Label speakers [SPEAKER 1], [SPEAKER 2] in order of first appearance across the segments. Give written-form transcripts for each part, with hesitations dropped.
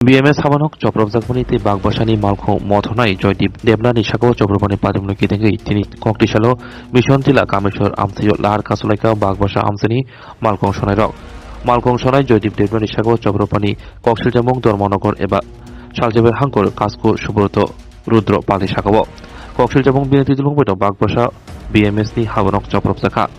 [SPEAKER 1] BMS Habanok Choprobzakbonite Bagbashani Malko Mothonai Joydip Demlani Shako Choprobani Padamno Kidengi Tini Koktishalo Mission Tila Kameshwar Amsio Lahar Kasulaika Bagbasha Amsani Malkong Shonairok Malkong Shonai Joydip Demlani Shako Choprobani Kokshiljamong Dormonogor Eba Shaljabe Hankor Kasko Shubroto Rudro Pali Shakabo Kokshiljamong Binatidulong Beto Bagbasha BMS ni Habanok Choprobzaka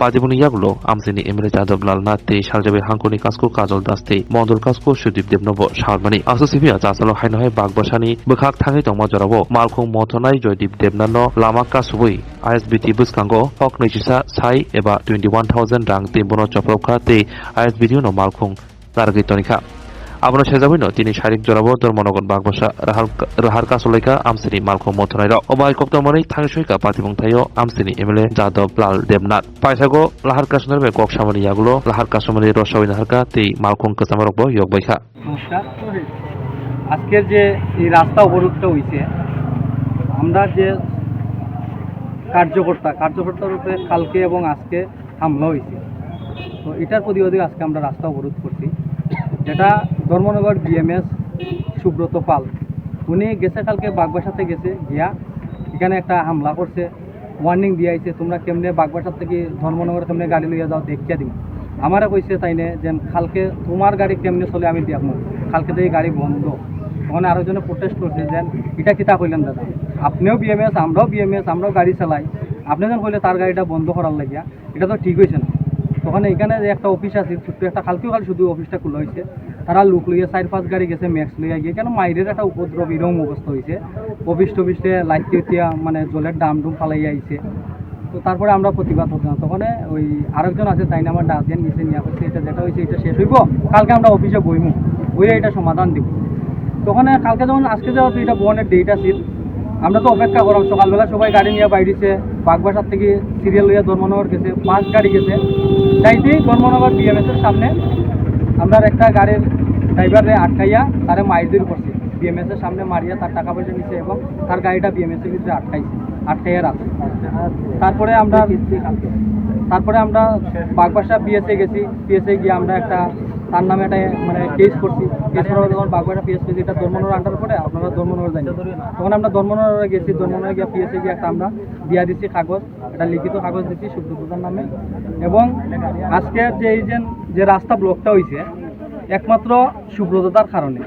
[SPEAKER 1] Padibuni Yagulo, Amsini Emre Jadab Lalnate, Shaljabe Hankoni Kasko Kajol Daste, Mondol Kasko Shudip Debnovo, Sharmani, Asosivia, Zasalo Hainohe Bagbashani, Bukak Tangi Tomajorabo, Malcolm Motonai, Joydip Debnano, Lamaka Subui, ISBT Buskango, Hok Nijisa, Sai, Eba 21,000 Rang, Timbono Choproka, Te, ISBT no Malcolm, Nargitonika. Abno Shezabino, Tini Sharik Jorabo, Dormonogon Bagbasha, Rahar Kasoleka, Amsini, Malcolm Motonairo, Obai Koktomori, Tangshuika, Patibong Tayo, Amsini, Emile, Jadab, Lal, Demnat, Paisago, Lahar Kasner, Kok Shamani Yagulo, Lahar Kasomani, Rosawin Harka, Ti, Malcolm Kasamaroko, Yogbaika.
[SPEAKER 2] নমস্কার। আজকের যে এই রাস্তা অবরোধটা হয়েছে, আমরা যে কার্যকর্তার উপরে কালকে এবং আজকে হামলা হয়েছে, তো এটার প্রতিবাদে আজকে আমরা রাস্তা অবরোধ করছি। যেটা ধর্মনগর BMS সুব্রত পাল, উনি গেছে কালকে বাগবাসাতে গেছে গিয়া এখানে একটা হামলা করছে, ওয়ার্নিং দিয়ে আইছে তোমরা কেমনে বাগবাসার থেকে ধর্মনগর কেমনে গাড়ি লইয়া যাও দেখিয়া দিন। আমারে কইছে তাইনে যে কালকে তোমার গাড়ি কেমনে চলে আমি দেখবো, কালকে তো এই গাড়ি বন্ধ। ওখানে আরেকজনে প্রোটেস্ট করছে যে এটা কিতা কইলেন দাদা, আপনিও BMS আমরাও BMS, আমরাও গাড়ি চালাই, আপনি যখন কইলে তার গাড়িটা বন্ধ করার লাগিয়া, এটা তো ঠিক হয়েছে না। তখন এখানে যে একটা অফিস আছে ছোট্ট একটা, কালকেও খালি শুধু অফিসটা খোলা হয়েছে, তারা লোক লইয়া 4-5 গাড়ি গেছে ম্যাক্স লইয়া গিয়ে, কেন মাইরের একটা উপদ্রব এরকম অবস্থা হয়েছে। অফিস টফিসে লাইট কেতিয়া মানে জলের ডাম ডুম ফালাইয়া আইছে। তো তারপরে আমরা প্রতিবাদ হতাম, তখন ওই আরেকজন আছে তাই না আমার ডাকিয়ান নিচে নিয়ে আসছে, এটা যেটা হয়েছে এটা শেষ হইব, কালকে আমরা অফিসে বইমু, বইয়ে এটা সমাধান দিব। তখন কালকে যখন আজকে যাওয়া এটা বনের ডেট আছে, আমরা তো অপেক্ষা করলাম। সকালবেলা সবাই গাড়ি নিয়ে বাইরেছে, বাগবাসার থেকে সিরিয়াল লইয়া ধর্মনগর গেছে, 5 গাড়ি গেছে। যাইতেই ধর্মনগর BMS-এর সামনে আমরা একটা গাড়ির ড্রাইভারে আটকাইয়া তারে মাইরদের করছে, BMS-এর সামনে মারিয়া তার টাকা পয়সা নিচ্ছে এবং তার গাড়িটা BMS-এর ভিতরে আটকাইয়া রাখছে। তারপরে আমরা বাগবাসা PSA গেছি, PSA গিয়ে আমরা একটা তার নামে একটা মানে কেস করছি। কেস করার যখন বাগবাসা PSA এটা ধর্মনগর আন্ডার করে, আপনারা ধর্মনগর জানেন, তখন আমরা ধর্মনগরে গেছি। ধর্মনগরে গিয়ে PSA গিয়ে একটা আমরা দিয়া দিচ্ছি কাগজ, একটা লিখিত কাগজ দিচ্ছি সুব্রতদার নামে। এবং আজকে যে এই যে রাস্তা ব্লকটা হয়েছে একমাত্র সুব্রতদার কারণে।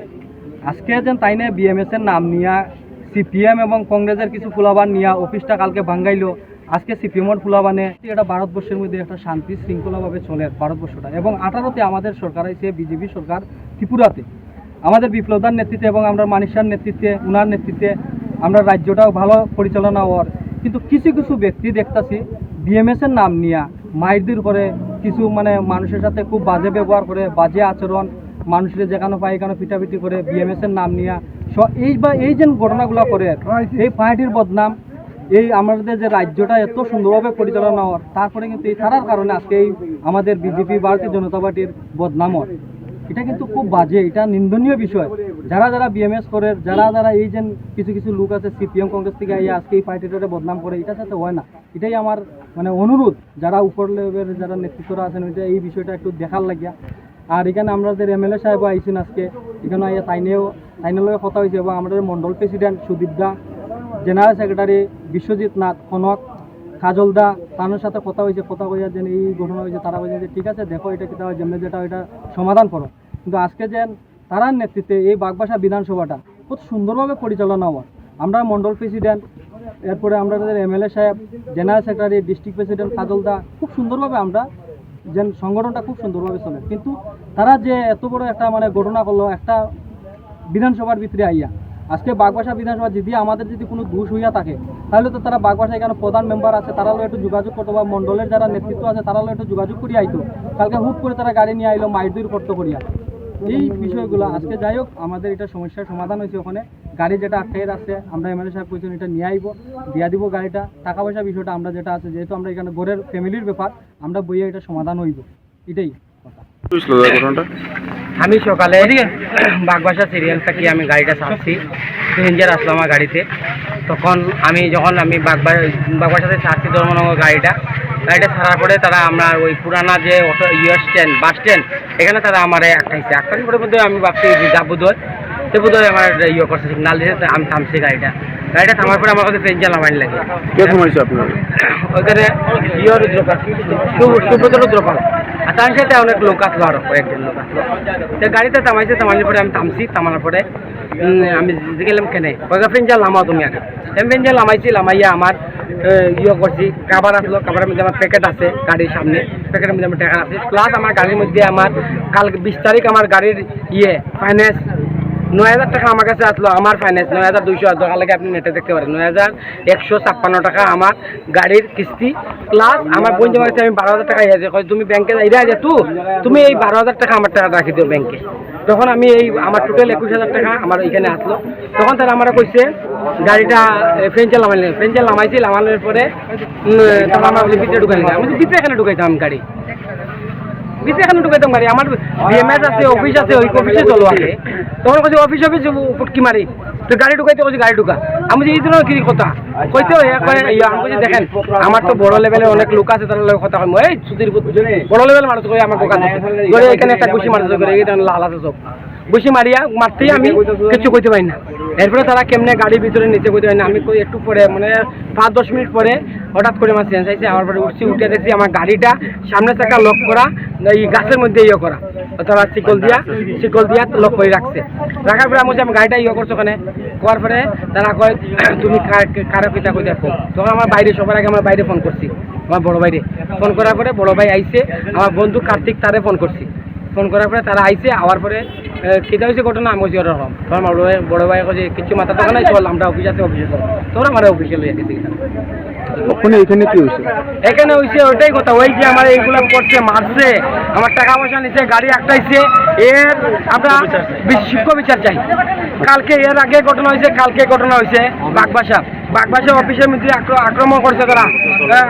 [SPEAKER 2] আজকে যেন তাই না BMS-এর নাম নিয়া CPM এবং কংগ্রেসের কিছু ফুলাবান নিয়া অফিসটা কালকে ভাঙ্গাইলো, আজকে CPM-এর ফুলাবানে এটা ভারতবর্ষের মধ্যে একটা শান্তি শৃঙ্খলাভাবে চলে ভারতবর্ষটা। এবং 18-তে আমাদের সরকার হয়েছে BJP সরকার ত্রিপুরাতে, আমাদের বিপ্লবদার নেতৃত্বে এবং আমরা মানিসার নেতৃত্বে, উনার নেতৃত্বে আমরা রাজ্যটাও ভালো পরিচালনা হওয়ার। কিন্তু কিছু কিছু ব্যক্তি দেখতেছি BMS-এর নাম নিয়া মাইরদের করে, কিছু মানে মানুষের সাথে খুব বাজে ব্যবহার করে, বাজে আচরণ, মানুষের যেখানে পায় এখানে পিটাপিটি করে BMS-এর নাম নিয়া এই যে ঘটনাগুলো করে, এই পার্টির বদনাম, এই আমাদের যে রাজ্যটা এত সুন্দরভাবে পরিচালনা হওয়ার, তারপরে কিন্তু এই তারার কারণে আজকে এই আমাদের BJP ভারতীয় জনতা পার্টির বদনাম হয়। এটা কিন্তু খুব বাজে, এটা নিন্দনীয় বিষয়। যারা BMS করে, যারা এই যে কিছু লোক আছে CPM কংগ্রেস থেকে আজকে এই পার্টিটারে বদনাম করে, এটা যাতে হয় না, এটাই আমার মানে অনুরোধ। যারা উপর লেভেলের যারা নেতৃত্বরা আছেন ওইটা এই বিষয়টা একটু দেখার লাগিয়া। আর এখানে আমাদের MLA সাহেবও আইসেন আজকে, এখানে আইয়া তাইনের লগে কথা হয়েছে, এবং আমাদের মন্ডল প্রেসিডেন্ট সুদীপ দা, জেনারেল সেক্রেটারি বিশ্বজিৎ নাথ, কনক, কাজল দা, তাদের সাথে কথা হয়েছে। কথা কইয়া যেন এই ঘটনা হয়েছে, তারা বলছে যে ঠিক আছে দেখো এটা কিতা হয়, যেমনি যেটা ওইটা সমাধান করো। কিন্তু আজকে যেন তারার নেতৃত্বে এই বাগবাসা বিধানসভাটা খুব সুন্দরভাবে পরিচালনা হওয়ার, আমরা মন্ডল প্রেসিডেন্ট, এরপরে আমাদের MLA সাহেব, জেনারেল সেক্রেটারি, ডিস্ট্রিক্ট প্রেসিডেন্ট কাজল দা, খুব সুন্দরভাবে আমরা যেন সংগঠনটা খুব সুন্দরভাবে চলে। কিন্তু তারা যে এত বড় একটা মানে ঘটনা করলো একটা বিধানসভার ভিতরে আইয়া, আজকে বাগবাসা বিধানসভা যদি আমাদের যদি কোনো দোষ হইয়া থাকে, তাহলে তো তারা বাগবাসা এখানে প্রধান মেম্বার আছে, তারাও একটু যোগাযোগ করতো, বা মন্ডলের যারা নেতৃত্ব আছে তারাও একটু যোগাযোগ করিয়া আইতো। কালকে হুট করে তারা গাড়ি নিয়ে আইলো মাইরদুর করতে করিয়া। এই বিষয়গুলো আজকে যাই হোক, আমাদের এটা সমস্যার সমাধান হয়েছে। ওখানে গাড়ি যেটা আটকে রাখছে, আমরা MLA সাহেব কইছেন এটা নিয়ে আইব, দিয়া দিব গাড়িটা। টাকা পয়সা বিষয়টা আমরা যেটা আছে, যেহেতু আমরা এখানে ঘরের ফ্যামিলির ব্যাপার, আমরা বইয়ে এটা সমাধান হইব, এটাই কথা।
[SPEAKER 3] আমি সকালে বাগবাসা সিরিয়াল থেকে আমি গাড়িটা ছাড়ছি, প্যাসেঞ্জার আসলো আমার গাড়িতে। তখন যখন আমি বাগবাসাতে ছাড়ছি ধর্মনগর গাড়িটা ছাড়ার পরে তারা আমরা ওই পুরানা যে অটো স্ট্যান্ড, বাস স্ট্যান্ড, এখানে তারা আমার আটকাইছে। আটকানোর পরে মধ্যে আমি ভাবছি যাবো ধর, সে বোধহয় আমার ইয়ে করছে সিগনাল দিয়েছে, আমি থামছি গাড়িটা থামার পরে আমার কাছে ট্রেন চালামাইন লাগে।
[SPEAKER 4] কে থামাইছে আপনার?
[SPEAKER 3] ওইখানে রুদ্রপাল, সুব্রত রুদ্রপাল, আর তার সাথে অনেক লোক আসলো, আরো কয়েকজন লোক আসলো। তো গাড়িতে থামানোর পরে আমি থামছি, থামানোর পরে আমি গেলাম কেনে ওইটা ফ্রেঞ্জাল নামাও তুমি আগে। আমি ফ্রেঞ্জাল নামাইছি, নামাইয়া আমার ইয়ে করছি, কাবার আসলো, কাবারের মধ্যে আমার প্যাকেট আছে গাড়ির সামনে, প্যাকেটের মধ্যে আমার টাকা আছে, প্লাস আমার গাড়ির মধ্যে আমার কালকে 20 তারিখ আমার গাড়ির ফাইন্যান্স 9,000 টাকা আমার কাছে আসলো। আমার ফাইন্যান্স 9,200 দরকার লাগে, আপনি নেটে দেখতে পারেন। 9,156 টাকা আমার গাড়ির কিস্তি, প্লাস আমার বোন জমা কাছে আমি 12,000 টাকা আছে। তুমি ব্যাংকে যাই আছে তুমি এই 12,000 টাকা আমার টাকা রাখি দিও ব্যাংকে। তখন আমি আমার টোটাল 21,000 টাকা আমার এখানে আসলো। তখন তারা আমার কইছে গাড়িটা ফ্রেঞ্চাল নামাইছি, নামানোর পরে তখন আমার ভিতরে ঢুকাই, আমি ভিতরে এখানে ঢুকাইতাম গাড়ি, এখানে ঢুকাইতাম গাড়ি। আমার বিএমএস আছে, অফিস আছে, ওই অফিসে চলো আগে। তখন কাছে অফিস ফুটকি মারি, তো গাড়ি ঢুকাইতে বলছি গাড়ি ঢুকা। আমি এই ধরনের কি কথা কইতে আমি দেখেন আমার তো বড় লেভেলের অনেক লোক আছে, তার কথা কই এই সুধীর বড় লেভেল মানুষ কই আমার দোকান ধরে এখানে একটা ঘুষি মারতে করে লাল আছে সব ঘুষি মারিয়া মারতেই আমি কিছু কইতে পারি না। এরপরে তারা কেমনে গাড়ির ভিতরে নিচে কইতে পারি না। আমি কই একটু পরে মানে 5-10 মিনিট পরে হঠাৎ করে আমার চেঞ্জ আইছে। আমার পরে উঠে দেখছি আমার গাড়িটা সামনে চাকা লক করা, এই গাছের মধ্যে করা, তারা শিকল দিয়া লক করে রাখছে। রাখার পরে আমি গাড়িটা করছো ওখানে করার পরে তারা কয় তুমি কারা পিতা কই দেখো। তখন আমার বাইরে সবার আগে আমার বাইরে ফোন করছি, আমার বড় বাইরে ফোন করার পরে বড় ভাই আইছে, আমার বন্ধু কার্তিক তারে ফোন করছি। ফোন করার পরে তারা আইসে, আওয়ার পরে কেটা হয়েছে ঘটনা আমি বলছি ওরকম। তখন আমার বড় ভাই কাছে কিছু মাথা দোকান নাই, চল আমরা অফিস আছে অফিসে চল। তখন আমার অফিসে লইয়া গেছি।
[SPEAKER 4] ওখানে এখানে কি হয়েছে?
[SPEAKER 3] এখানে হয়েছে ওইটাই কথা, ওই যে আমার এইগুলো করছে, মারছে, আমার টাকা পয়সা নিচ্ছে, গাড়ি আটকাইছে। এর আমরা শিক্ষ বিচার চাই। কালকে এর আগে ঘটনা হয়েছে বাগবাসা অফিসের মধ্যে আক্রমণ করছে তারা,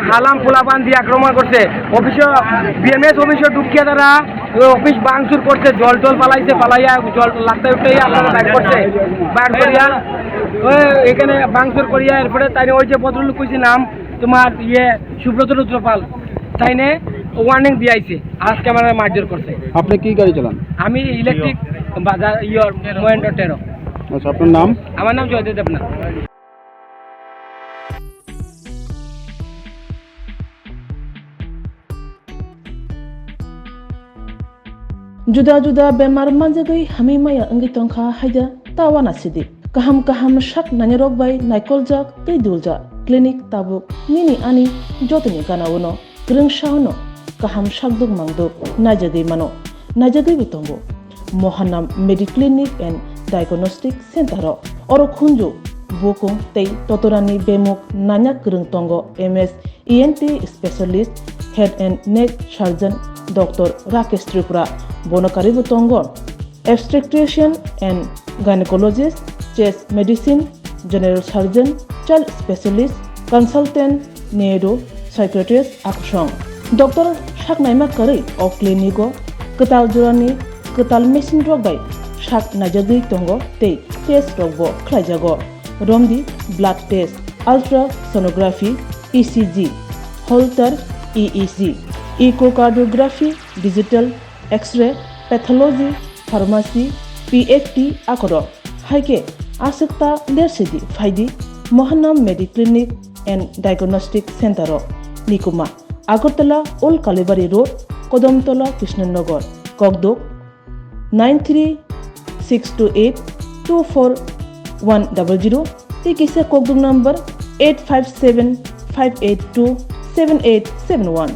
[SPEAKER 3] হালাম ফুলাপান দিয়ে আক্রমণ করছে। অফিসে বিএমএস অফিসে ঢুকিয়ে তারা অফিস ভাঙচুর করছে, জল পালাইয়া জল লাগতে উঠে আপনারা বাইর করছে, বাইর করিয়া এখানে ভাঙচুর করিয়া। এরপরে তাই ওই যে ভদ্রলোক কইছে নাম তোমার সুব্রত রুদ্রপাল, তাইনে ওয়ার্নিং দিয়েছে, আজকে আমার মারধর করছে।
[SPEAKER 4] আপনি কি গাড়ি চালান?
[SPEAKER 3] আমি ইলেকট্রিক বাজার মহেন্দ্র 13।
[SPEAKER 4] আচ্ছা, আপনার নাম?
[SPEAKER 3] আমার নাম জয়দেব দেবনাথ।
[SPEAKER 5] जुदा-जुदा बेमार manjagai hamimaya angi tongkha haida tawana sidi kaham shak nanyarok bai naikolja tei dulja clinic tabuk nini ani jotoni kanawono grungshauno kaham shakduk mangduk najagei bitongo Mohanam Mediclinic and Diagnostic Center oro khunju bokong tei totorani bemuk nanyak grung tongo MS ENT specialist head and neck surgeon Dr. Rakesh Tripura Bonokari Butongo, obstetrician and gynecologist, chest medicine, general surgeon, child specialist, consultant, neuro, psychiatrist, akshong. Dr. Shaknaima Kari of Clinico, Ketal Jurani, Ketal Machine Drogbai, Shak Najagi Tongo, Te, Test Rogbo, Klajago, Romdi, blood test, ultrasonography, ECG, Holter, EEG, echocardiography, digital, X-ray, pathology, pharmacy, PFT akoro. Haike asekta lersidi faidi Mohanam Mediclinic and Diagnostic Center Nikuma Agartala Old Kalibari Road, Kodamtola, Krishnanagar, Kogdok 93-628-24100. Tikisa Kogdok number 857-582-7871.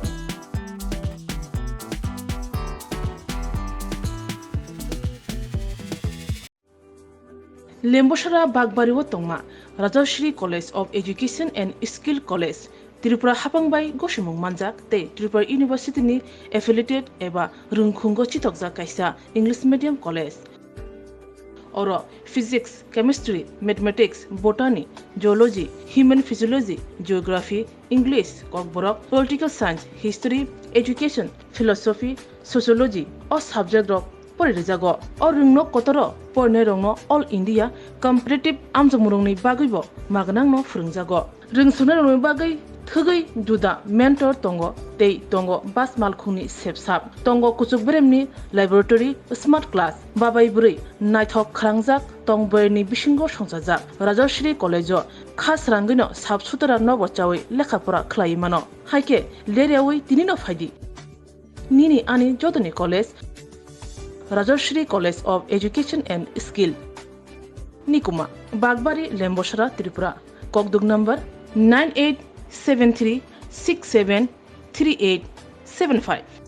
[SPEAKER 5] Lembosara Bagbariwo Tongma, Rajashri College of Education and Skill College, Tripura Hapangbai Goshimung Manjak, Te Tripura University ni affiliated eba Rungkhungo Chitokja Kaisa English Medium College. Oro Physics, Chemistry, Mathematics, Botany, Geology, Human Physiology, Geography, English, Kokborok, Political Science, History, Education, Philosophy, Sociology, or subject of Porijago, or Rungno Kotoro, Pornerongno, All India, Competitive Amjamurungni Bagibo, Maganangno Frungjago, Rungsunarung Bagai, Thugai, Duda, Mentor Tongo, Tei Tongo, Bas Malkhuni Sepsap, Tongo Kuchuk Bremni, Laboratory, Smart Class, Babai Buri, Nighthawk Krangjak, tongboyni bisingo songjajak Rajashri College o khas rangino sab sutara nobo chawi lekhapora khlai mano haike lerewi tinino phaidi nini ani jodoni college Rajashri College of Education and Skill Nikuma Bagbari Lembosara Tripura Kokduk number 9873673875